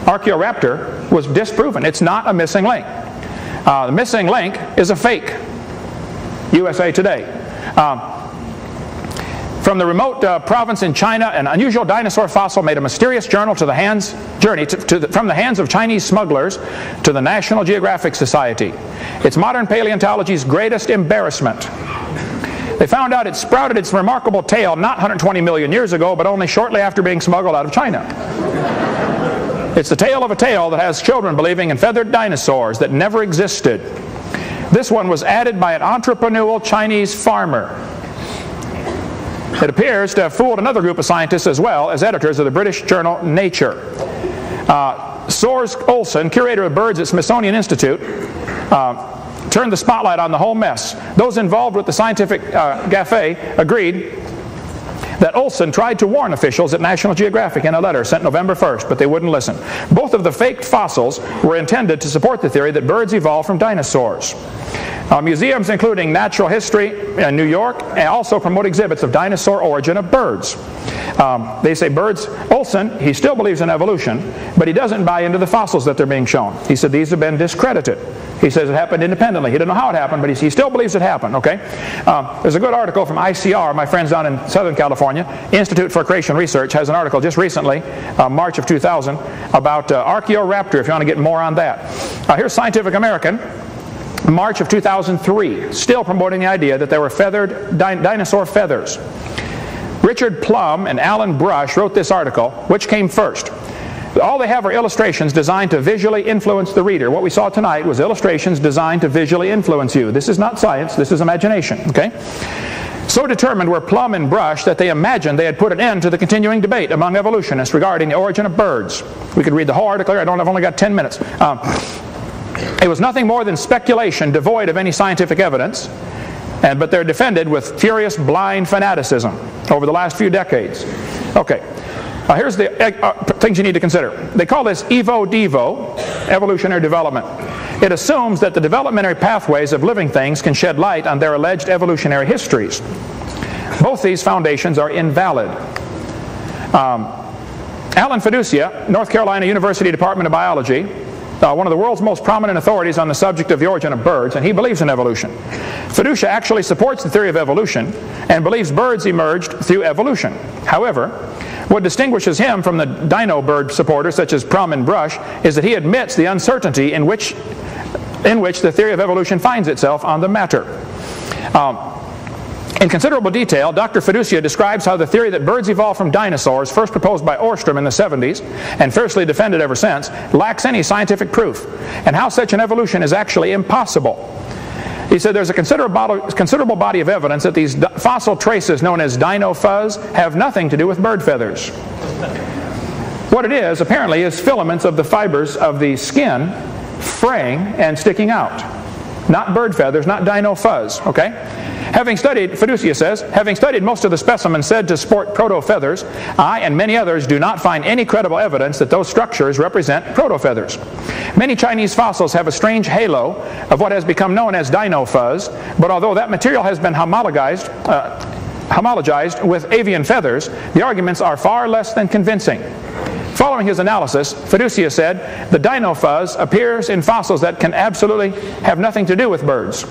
Archaeoraptor was disproven. It's not a missing link. The missing link is a fake. USA Today. From the remote province in China, an unusual dinosaur fossil made a mysterious journey from the hands of Chinese smugglers to the National Geographic Society. It's modern paleontology's greatest embarrassment. They found out it sprouted its remarkable tail not 120 million years ago, but only shortly after being smuggled out of China. It's the tale of a tale that has children believing in feathered dinosaurs that never existed. This one was added by an entrepreneurial Chinese farmer. It appears to have fooled another group of scientists as well as editors of the British journal Nature. Soers Olsen, curator of birds at Smithsonian Institute, turned the spotlight on the whole mess. Those involved with the scientific gaffe agreed that Olsen tried to warn officials at National Geographic in a letter sent November 1st, but they wouldn't listen. Both of the faked fossils were intended to support the theory that birds evolved from dinosaurs. Museums including Natural History in New York and also promote exhibits of dinosaur origin of birds. They say birds, Olsen, he still believes in evolution, but he doesn't buy into the fossils that they're being shown. He said these have been discredited. He says it happened independently. He doesn't know how it happened, but he still believes it happened, okay? There's a good article from ICR, my friends down in Southern California. Institute for Creation Research has an article just recently, March of 2000, about Archaeoraptor, if you want to get more on that. Here's Scientific American, March of 2003, still promoting the idea that there were feathered dinosaur feathers. Richard Plum and Alan Brush wrote this article. Which came first? All they have are illustrations designed to visually influence the reader. What we saw tonight was illustrations designed to visually influence you. This is not science, this is imagination, okay? So determined were Plum and Brush that they imagined they had put an end to the continuing debate among evolutionists regarding the origin of birds. We could read the whole article here. I've only got 10 minutes. It was nothing more than speculation devoid of any scientific evidence, but they're defended with furious blind fanaticism over the last few decades. Okay, here's the things you need to consider. They call this Evo-Devo, evolutionary development. It assumes that the developmentary pathways of living things can shed light on their alleged evolutionary histories. Both these foundations are invalid. Alan Fiducia, North Carolina University Department of Biology, one of the world's most prominent authorities on the subject of the origin of birds, and he believes in evolution. Fiducia actually supports the theory of evolution and believes birds emerged through evolution. However, what distinguishes him from the dino bird supporters such as Plum and Brush is that he admits the uncertainty in which the theory of evolution finds itself on the matter. In considerable detail, Dr. Fiducia describes how the theory that birds evolved from dinosaurs, first proposed by Ostrom in the 70s and fiercely defended ever since, lacks any scientific proof, and how such an evolution is actually impossible. He said there's a considerable body of evidence that these fossil traces known as dino fuzz have nothing to do with bird feathers. What it is, apparently, is filaments of the fibers of the skin fraying and sticking out. Not bird feathers, not dino fuzz, okay? Fiducia says, having studied most of the specimens said to sport proto-feathers, I and many others do not find any credible evidence that those structures represent proto-feathers. Many Chinese fossils have a strange halo of what has become known as dino fuzz, but although that material has been homologized with avian feathers, the arguments are far less than convincing. Following his analysis, Fiducia said, the dino fuzz appears in fossils that can absolutely have nothing to do with birds.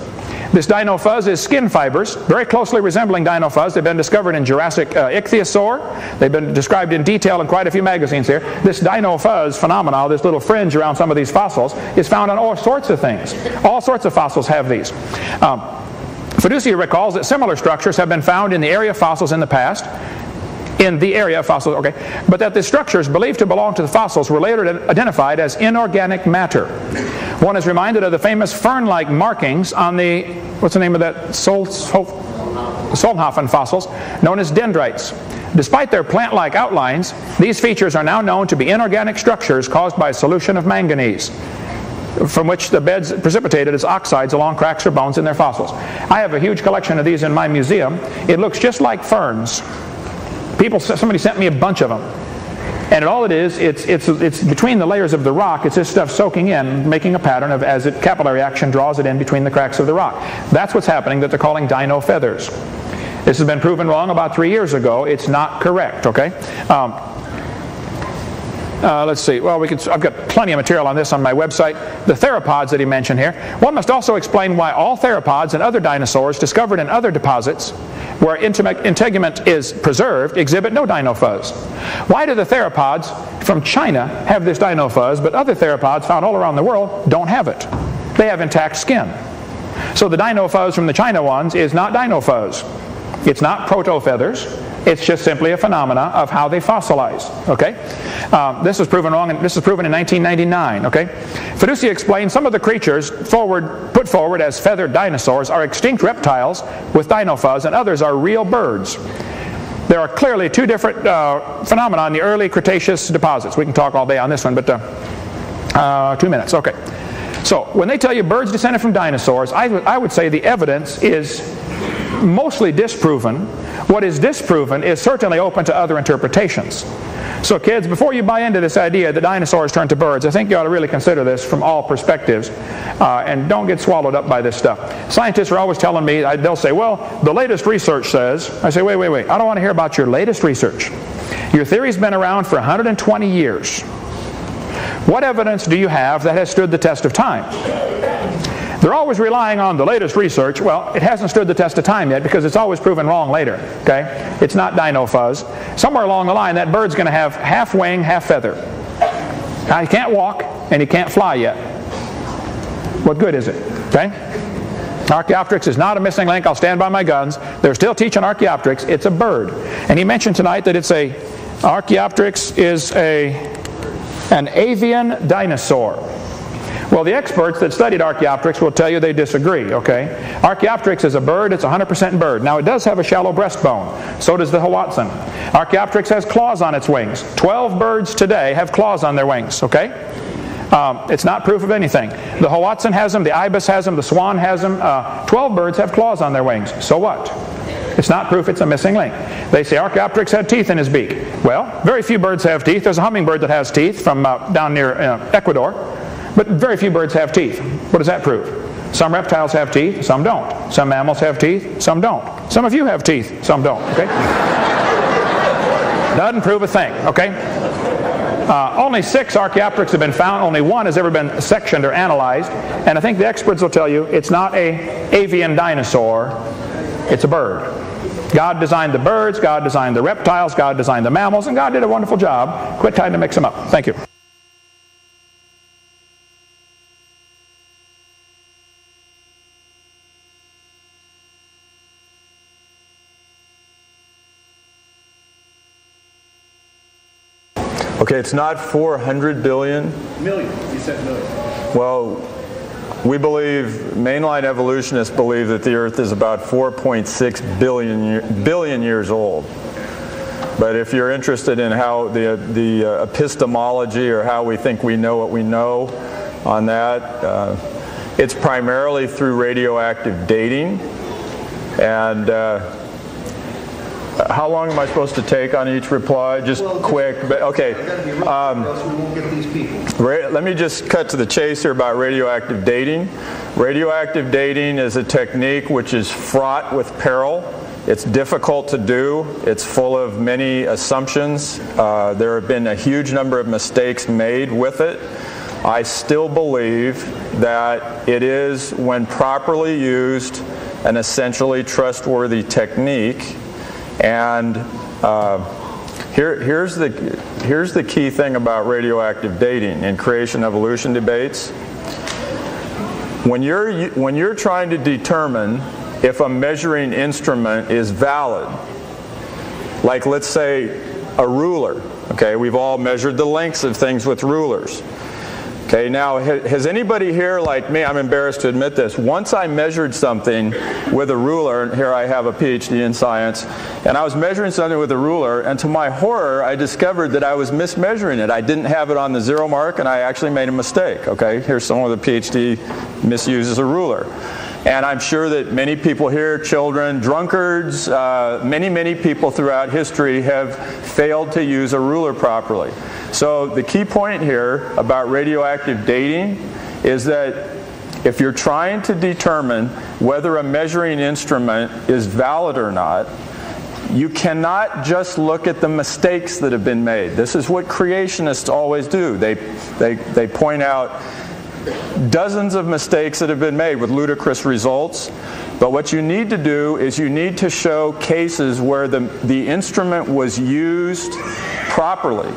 This dino fuzz is skin fibers, very closely resembling dino fuzz. They've been discovered in Jurassic Ichthyosaur. They've been described in detail in quite a few magazines here. This dino fuzz phenomenon, this little fringe around some of these fossils, is found on all sorts of things. All sorts of fossils have these. Fiducia recalls that similar structures have been found in the area of fossils in the past, but that the structures believed to belong to the fossils were later identified as inorganic matter. One is reminded of the famous fern-like markings on the, what's the name of that, Solnhofen fossils, known as dendrites. Despite their plant-like outlines, these features are now known to be inorganic structures caused by a solution of manganese, from which the beds precipitated as oxides along cracks or bones in their fossils. I have a huge collection of these in my museum. It looks just like ferns. Somebody sent me a bunch of them. And all it is, it's between the layers of the rock, it's this stuff soaking in, making a pattern of as capillary action draws it in between the cracks of the rock. That's what's happening that they're calling dino feathers. This has been proven wrong about 3 years ago. It's not correct, okay? let's see. Well, I've got plenty of material on this on my website. The theropods that he mentioned here. One must also explain why all theropods and other dinosaurs discovered in other deposits where integument is preserved exhibit no dino fuzz. Why do the theropods from China have this dino fuzz, but other theropods found all around the world don't have it? They have intact skin. So the dino fuzz from the China ones is not dino fuzz. It's not proto-feathers. It's just simply a phenomena of how they fossilize. Okay, this was proven wrong. This was proven in 1999. Okay, Fiducia explained some of the creatures put forward as feathered dinosaurs are extinct reptiles with dino fuzz, and others are real birds. There are clearly two different phenomena in the early Cretaceous deposits. We can talk all day on this one, but 2 minutes. Okay. So when they tell you birds descended from dinosaurs, I would say the evidence is mostly disproven. What is disproven is certainly open to other interpretations. So kids, before you buy into this idea that dinosaurs turned to birds, I think you ought to really consider this from all perspectives and don't get swallowed up by this stuff. Scientists are always telling me, they'll say, well, the latest research says. I say, wait. I don't want to hear about your latest research. Your theory's been around for 120 years. What evidence do you have that has stood the test of time? They're always relying on the latest research. Well, it hasn't stood the test of time yet because it's always proven wrong later. Okay? It's not dino fuzz. Somewhere along the line, that bird's going to have half wing, half feather. Now, he can't walk and he can't fly yet. What good is it? Okay? Archaeopteryx is not a missing link. I'll stand by my guns. They're still teaching Archaeopteryx. It's a bird. And he mentioned tonight that Archaeopteryx is an avian dinosaur. Well, the experts that studied Archaeopteryx will tell you they disagree, okay? Archaeopteryx is a bird. It's 100% bird. Now, it does have a shallow breastbone. So does the Hoatzin. Archaeopteryx has claws on its wings. 12 birds today have claws on their wings, okay? It's not proof of anything. The Hoatzin has them. The ibis has them. The swan has them. 12 birds have claws on their wings. So what? It's not proof it's a missing link. They say Archaeopteryx had teeth in his beak. Well, very few birds have teeth. There's a hummingbird that has teeth from down near Ecuador. But very few birds have teeth. What does that prove? Some reptiles have teeth, some don't. Some mammals have teeth, some don't. Some of you have teeth, some don't. Okay? Doesn't prove a thing. Okay? Only 6 Archaeopteryx have been found. Only 1 has ever been sectioned or analyzed. And I think the experts will tell you it's not an avian dinosaur. It's a bird. God designed the birds, God designed the reptiles, God designed the mammals, and God did a wonderful job. Quit trying to mix them up. Thank you. Okay, it's not 400 billion. Million. You said million. Well, we believe, mainline evolutionists believe that the Earth is about 4.6 billion years old. But if you're interested in how the epistemology or how we think we know what we know on that, it's primarily through radioactive dating. And how long am I supposed to take on each reply? Just quick, but okay. Let me just cut to the chase here about radioactive dating. Radioactive dating is a technique which is fraught with peril. It's difficult to do. It's full of many assumptions. There have been a huge number of mistakes made with it. I still believe that it is, when properly used, an essentially trustworthy technique. And here's the key thing about radioactive dating in creation-evolution debates. When you're trying to determine if a measuring instrument is valid, like let's say a ruler. Okay, we've all measured the lengths of things with rulers. Okay, now has anybody here, like me, I'm embarrassed to admit this, once I measured something with a ruler, and here I have a PhD in science, and I was measuring something with a ruler, and to my horror, I discovered that I was mismeasuring it. I didn't have it on the 0 mark, and I actually made a mistake. Okay, here's someone with a PhD misuses a ruler. And I'm sure that many people here, children, drunkards, many people throughout history have failed to use a ruler properly. So the key point here about radioactive dating is that if you're trying to determine whether a measuring instrument is valid or not, You cannot just look at the mistakes that have been made. This is what creationists always do. They point out dozens of mistakes that have been made with ludicrous results. But what you need to do is you need to show cases where the instrument was used properly.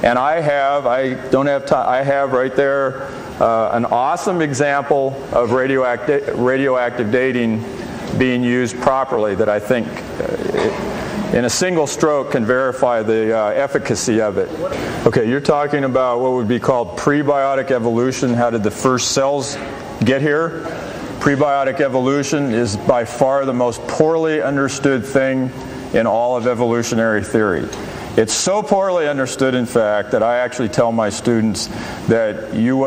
And I have right there an awesome example of radioactive dating being used properly that I think in a single stroke can verify the efficacy of it. Okay, you're talking about what would be called prebiotic evolution. How did the first cells get here? Prebiotic evolution is by far the most poorly understood thing in all of evolutionary theory. It's so poorly understood, in fact, that I actually tell my students that you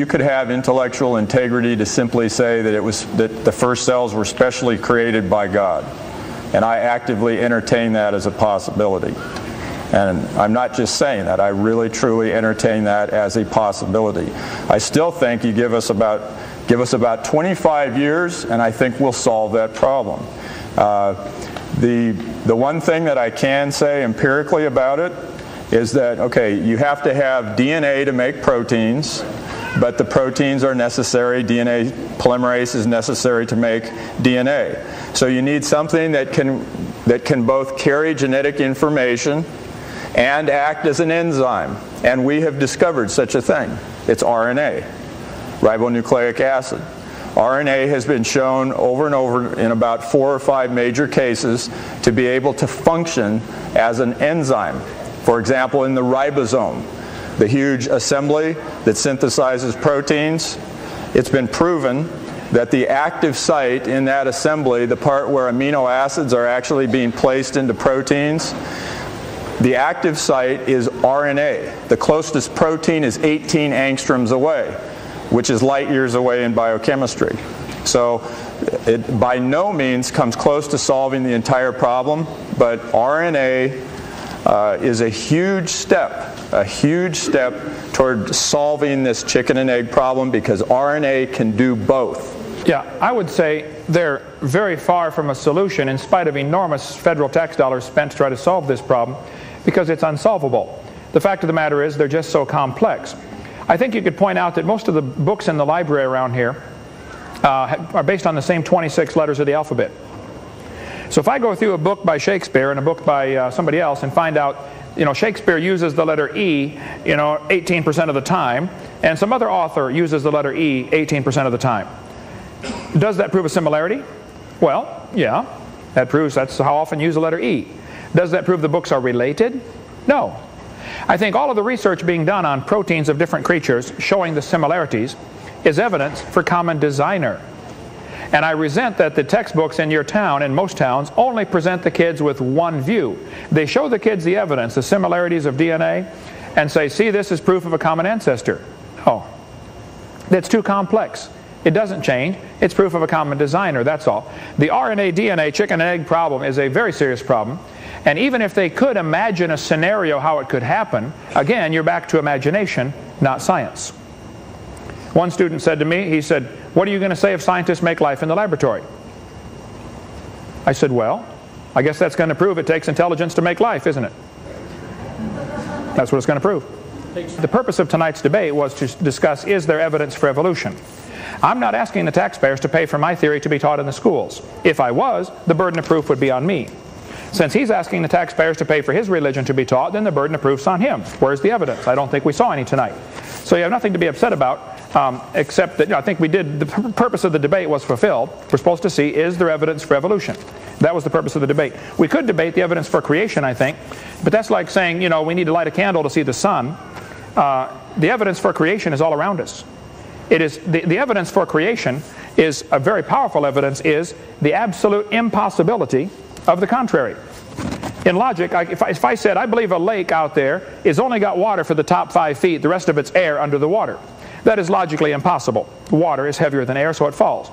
could have intellectual integrity to simply say that the first cells were specially created by God. And I actively entertain that as a possibility. And I'm not just saying that. I really, truly entertain that as a possibility. I still think you give us about 25 years, and I think we'll solve that problem. The one thing that I can say empirically about it is that, okay, you have to have DNA to make proteins, but the proteins are necessary. DNA polymerase is necessary to make DNA. So you need something that can both carry genetic information and act as an enzyme. And we have discovered such a thing. It's RNA, ribonucleic acid. RNA has been shown over and over in about 4 or 5 major cases to be able to function as an enzyme. For example, in the ribosome, the huge assembly that synthesizes proteins, it's been proven that the active site in that assembly, the part where amino acids are actually being placed into proteins, the active site is RNA. The closest protein is 18 angstroms away, which is light years away in biochemistry. So it by no means comes close to solving the entire problem, but RNA is a huge step toward solving this chicken and egg problem, because RNA can do both. Yeah, I would say they're very far from a solution in spite of enormous federal tax dollars spent to try to solve this problem, because it's unsolvable. The fact of the matter is they're just so complex. I think you could point out that most of the books in the library around here are based on the same 26 letters of the alphabet. So if I go through a book by Shakespeare and a book by somebody else and find out, Shakespeare uses the letter E, 18% of the time, and some other author uses the letter E 18% of the time. Does that prove a similarity? Well, yeah, that's how often you use the letter E. Does that prove the books are related? No. I think all of the research being done on proteins of different creatures showing the similarities is evidence for common designer. And I resent that the textbooks in your town, and most towns, only present the kids with one view. They show the kids the evidence, the similarities of DNA, and say, see, this is proof of a common ancestor. Oh, that's too complex. It doesn't change. It's proof of a common designer, that's all. The RNA-DNA chicken and egg problem is a very serious problem. And even if they could imagine a scenario how it could happen, again, you're back to imagination, not science. One student said to me, he said, what are you going to say if scientists make life in the laboratory? I said, well, I guess that's going to prove it takes intelligence to make life, isn't it? That's what it's going to prove. The purpose of tonight's debate was to discuss, is there evidence for evolution? I'm not asking the taxpayers to pay for my theory to be taught in the schools. If I was, the burden of proof would be on me. Since he's asking the taxpayers to pay for his religion to be taught, then the burden of proof's on him. Where's the evidence? I don't think we saw any tonight. So you have nothing to be upset about, except that I think the purpose of the debate was fulfilled. We're supposed to see, is there evidence for evolution? That was the purpose of the debate. We could debate the evidence for creation, I think, but that's like saying, we need to light a candle to see the sun. The evidence for creation is all around us. It is the evidence for creation is a very powerful evidence, is the absolute impossibility of the contrary. In logic, if I said, I believe a lake out there is only got water for the top 5 feet, the rest of it's air under the water. That is logically impossible. Water is heavier than air, so it falls.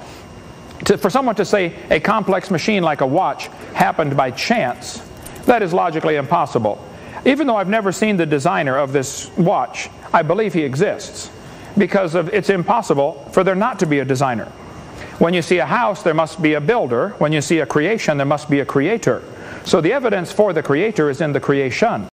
For someone to say a complex machine like a watch happened by chance, that is logically impossible. Even though I've never seen the designer of this watch, I believe he exists, because it's impossible for there not to be a designer. When you see a house, there must be a builder. When you see a creation, there must be a creator. So the evidence for the creator is in the creation.